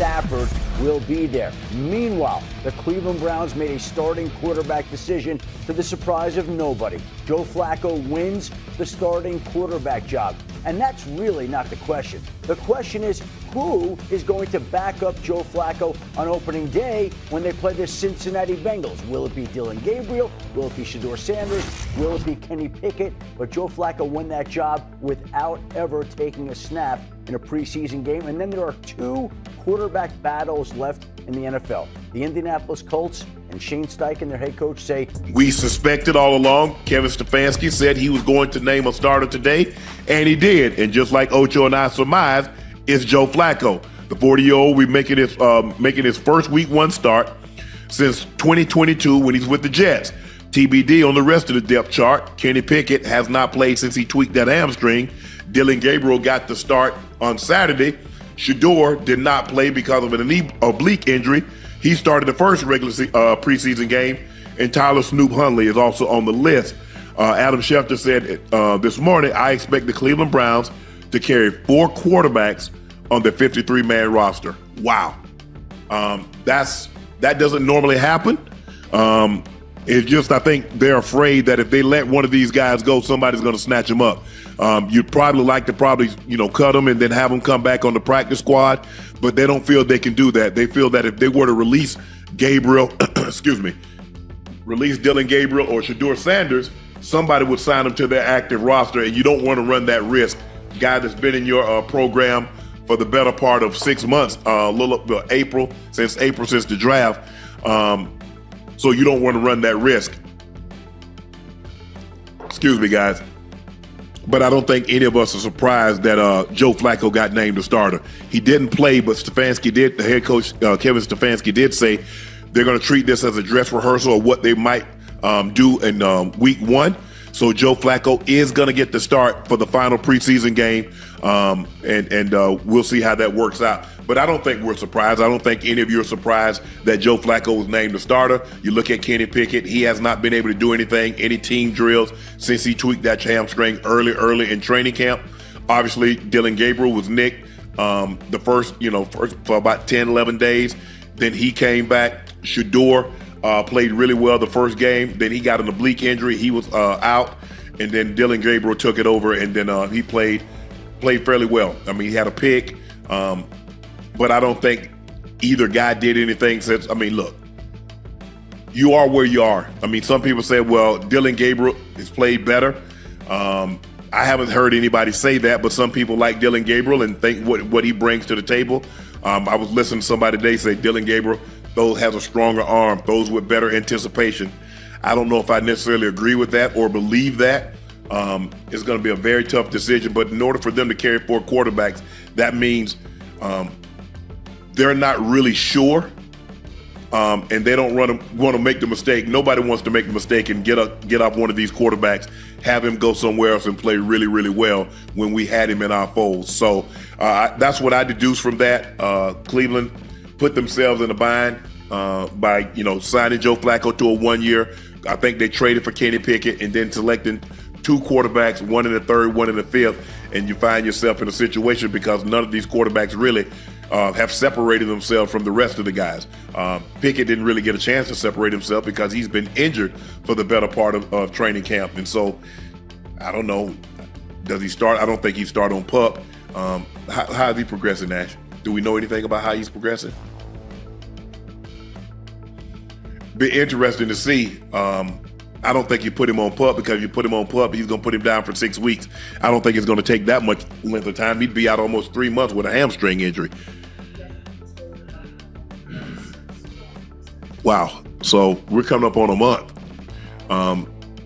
Stafford will be there. Meanwhile, the Cleveland Browns made a starting quarterback decision to the surprise of nobody. Joe Flacco wins the starting quarterback job. And that's really not the question. The question is, who is going to back up Joe Flacco on opening day when they play the Cincinnati Bengals? Will it be Dillon Gabriel? Will it be Shedeur Sanders? Will it be Kenny Pickett? But Joe Flacco won that job without ever taking a snap in a preseason game. And then there are two quarterback battles left in the NFL. The Indianapolis Colts and Shane Steichen, their head coach, say, "We suspected all along." Kevin Stefanski said he was going to name a starter today, and he did. And just like Ocho and I surmised, it's Joe Flacco. The 40-year-old will be making his first week one start since 2022 when he's with the Jets. TBD on the rest of the depth chart. Kenny Pickett has not played since he tweaked that hamstring. Dillon Gabriel got the start on Saturday. Shedeur did not play because of an oblique injury. He started the first regular preseason game, and Tyler Snoop Hundley is also on the list. Adam Schefter said this morning, "I expect the Cleveland Browns to carry 4 quarterbacks on their 53-man roster." Wow. That doesn't normally happen. It's just, I think they're afraid that if they let one of these guys go, somebody's going to snatch him up. You'd probably like to cut them and then have them come back on the practice squad, but they don't feel they can do that. They feel that if they were to release Gabriel, release Dillon Gabriel or Shedeur Sanders, somebody would sign them to their active roster, and you don't want to run that risk. Guy that's been in your program for the better part of 6 months, since the draft. So you don't want to run that risk. Excuse me, guys. But I don't think any of us are surprised that Joe Flacco got named the starter. He didn't play, but the head coach, Kevin Stefanski, did say they're going to treat this as a dress rehearsal of what they might do in week one. So Joe Flacco is going to get the start for the final preseason game, and we'll see how that works out. But I don't think we're surprised. I don't think any of you are surprised that Joe Flacco was named the starter. You look at Kenny Pickett; he has not been able to do any team drills since he tweaked that hamstring early in training camp. Obviously, Dillon Gabriel was nicked the first for about 10, 11 days. Then he came back. Shedeur played really well the first game. Then he got an oblique injury. He was out. And then Dillon Gabriel took it over, and then he played fairly well. I mean, he had a pick. But I don't think either guy did anything since. I mean, look, you are where you are. I mean, some people say, well, Dillon Gabriel has played better. I haven't heard anybody say that, but some people like Dillon Gabriel and think what he brings to the table. I was listening to somebody today say Dillon Gabriel has a stronger arm, those with better anticipation. I don't know if I necessarily agree with that or believe that. It's going to be a very tough decision, but in order for them to carry 4 quarterbacks, that means they're not really sure, and they don't want to make the mistake. Nobody wants to make the mistake and get up one of these quarterbacks, have him go somewhere else and play really, really well when we had him in our fold. So that's what I deduce from that. Cleveland put themselves in a bind by signing Joe Flacco to a 1 year. I think they traded for Kenny Pickett and then selecting 2 quarterbacks, one in the third, one in the fifth, and you find yourself in a situation because none of these quarterbacks really have separated themselves from the rest of the guys. Pickett didn't really get a chance to separate himself because he's been injured for the better part of training camp. And so, I don't know, does he start? I don't think he start on PUP. How is he progressing, Nash? Do we know anything about how he's progressing? Be interesting to see. I don't think you put him on PUP because if you put him on PUP, he's going to put him down for 6 weeks. I don't think it's going to take that much length of time. He'd be out almost 3 months with a hamstring injury. Wow. So we're coming up on a month.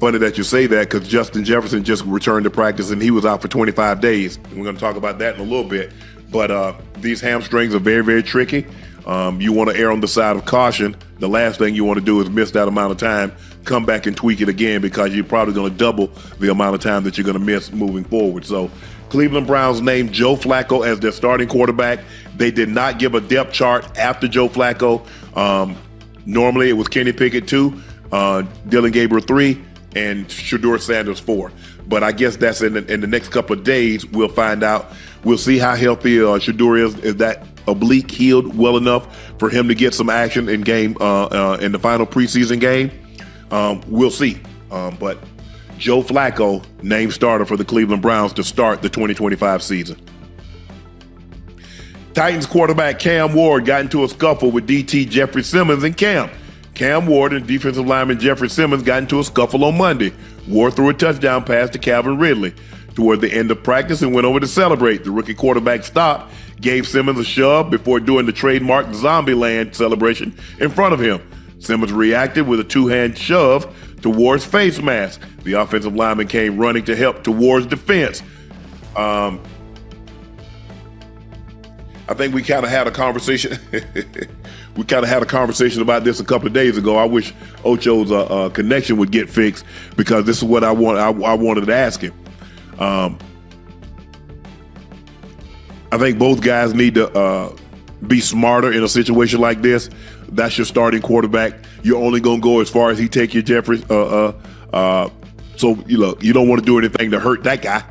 Funny that you say that because Justin Jefferson just returned to practice and he was out for 25 days. And we're going to talk about that in a little bit. But these hamstrings are very, very tricky. You want to err on the side of caution. The last thing you want to do is miss that amount of time, come back and tweak it again because you're probably going to double the amount of time that you're going to miss moving forward. So Cleveland Browns named Joe Flacco as their starting quarterback. They did not give a depth chart after Joe Flacco. Normally it was Kenny Pickett 2, Dillon Gabriel 3, and Shedeur Sanders 4. But I guess that's in the next couple of days. We'll find out. We'll see how healthy Shedeur is oblique healed well enough for him to get some action in game in the final preseason game. We'll see. But Joe Flacco named starter for the Cleveland Browns to start the 2025 season. Titans quarterback Cam Ward got into a scuffle with DT Jeffrey Simmons and Cam Ward and defensive lineman Jeffrey Simmons got into a scuffle on Monday. Ward threw a touchdown pass to Calvin Ridley toward the end of practice and went over to celebrate. The rookie quarterback stopped, gave Simmons a shove before doing the trademark Zombieland celebration in front of him. Simmons reacted with a two-hand shove to Ward's face mask. The offensive lineman came running to help to Ward's defense. I think we kind of had a conversation. We kind of had a conversation about this a couple of days ago. I wish Ocho's connection would get fixed because this is what I wanted to ask him. I think both guys need to be smarter in a situation like this. That's your starting quarterback. You're only going to go as far as he take you, Jeffrey. So you don't want to do anything to hurt that guy.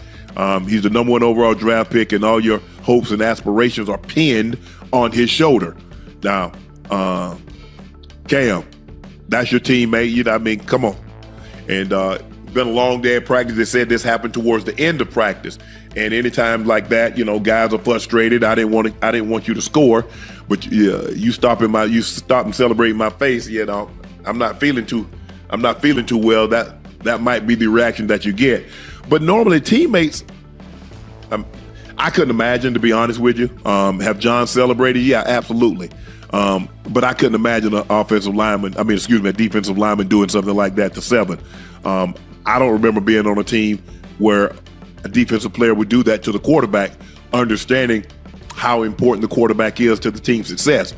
He's the number 1 overall draft pick, and all your hopes and aspirations are pinned on his shoulder. Now, Cam, that's your teammate. Come on. And been a long day of practice. They said this happened towards the end of practice. And anytime like that, guys are frustrated. I didn't want you to score, but you stop and celebrate my face. I'm not feeling too well. That might be the reaction that you get. But normally teammates, I couldn't imagine, to be honest with you. Have John celebrated? Yeah, absolutely. But I couldn't imagine a defensive lineman doing something like that to Seven. I don't remember being on a team where a defensive player would do that to the quarterback, understanding how important the quarterback is to the team's success,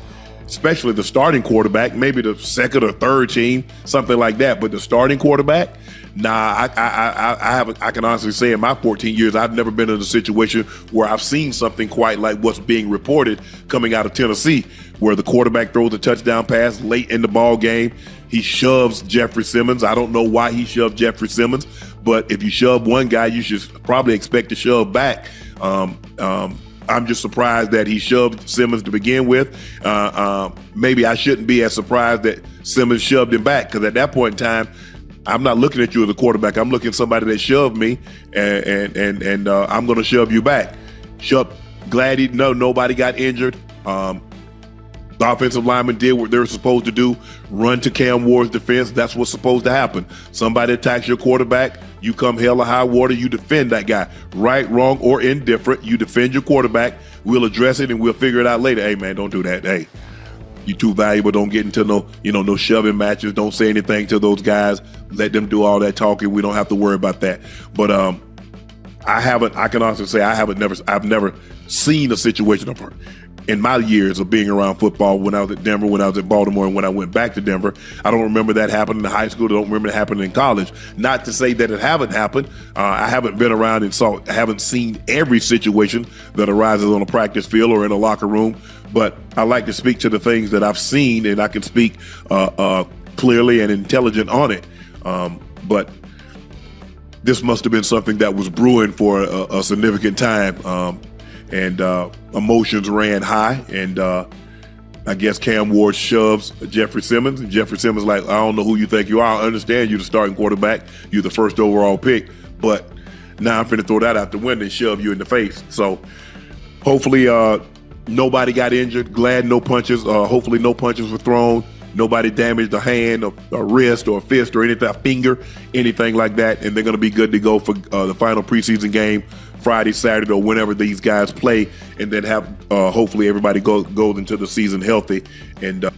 especially the starting quarterback, maybe the second or third team, something like that. But the starting quarterback, nah, I can honestly say in my 14 years, I've never been in a situation where I've seen something quite like what's being reported coming out of Tennessee, where the quarterback throws a touchdown pass late in the ball game. He shoves Jeffrey Simmons. I don't know why he shoved Jeffrey Simmons, but if you shove one guy, you should probably expect to shove back. I'm just surprised that he shoved Simmons to begin with. Maybe I shouldn't be as surprised that Simmons shoved him back, because at that point in time, I'm not looking at you as a quarterback. I'm looking at somebody that shoved me, and I'm going to shove you back. Glad nobody got injured. The offensive linemen did what they're supposed to do, run to Cam Ward's defense. That's what's supposed to happen. Somebody attacks your quarterback, you come hell or high water, you defend that guy. Right, wrong, or indifferent, you defend your quarterback. We'll address it and we'll figure it out later. Hey, man, don't do that. Hey, you too valuable. Don't get into no shoving matches. Don't say anything to those guys. Let them do all that talking. We don't have to worry about that. But I can honestly say I've never seen a situation of her. In my years of being around football, when I was at Denver, when I was at Baltimore, and when I went back to Denver, I don't remember that happening in high school. I don't remember it happening in college. Not to say that it haven't happened. I haven't been around and haven't seen every situation that arises on a practice field or in a locker room. But I like to speak to the things that I've seen, and I can speak clearly and intelligent on it. But this must have been something that was brewing for a significant time. And emotions ran high, and I guess Cam Ward shoves Jeffrey Simmons, and Jeffrey Simmons like, I don't know who you think you are. I understand you're the starting quarterback. You're the first overall pick, but now I'm finna throw that out the window and shove you in the face. So hopefully nobody got injured. Glad no punches. Hopefully no punches were thrown. Nobody damaged a hand, a wrist, or a fist, or anything, a finger, anything like that. And they're going to be good to go for the final preseason game Friday, Saturday, or whenever these guys play, and then have hopefully everybody goes into the season healthy and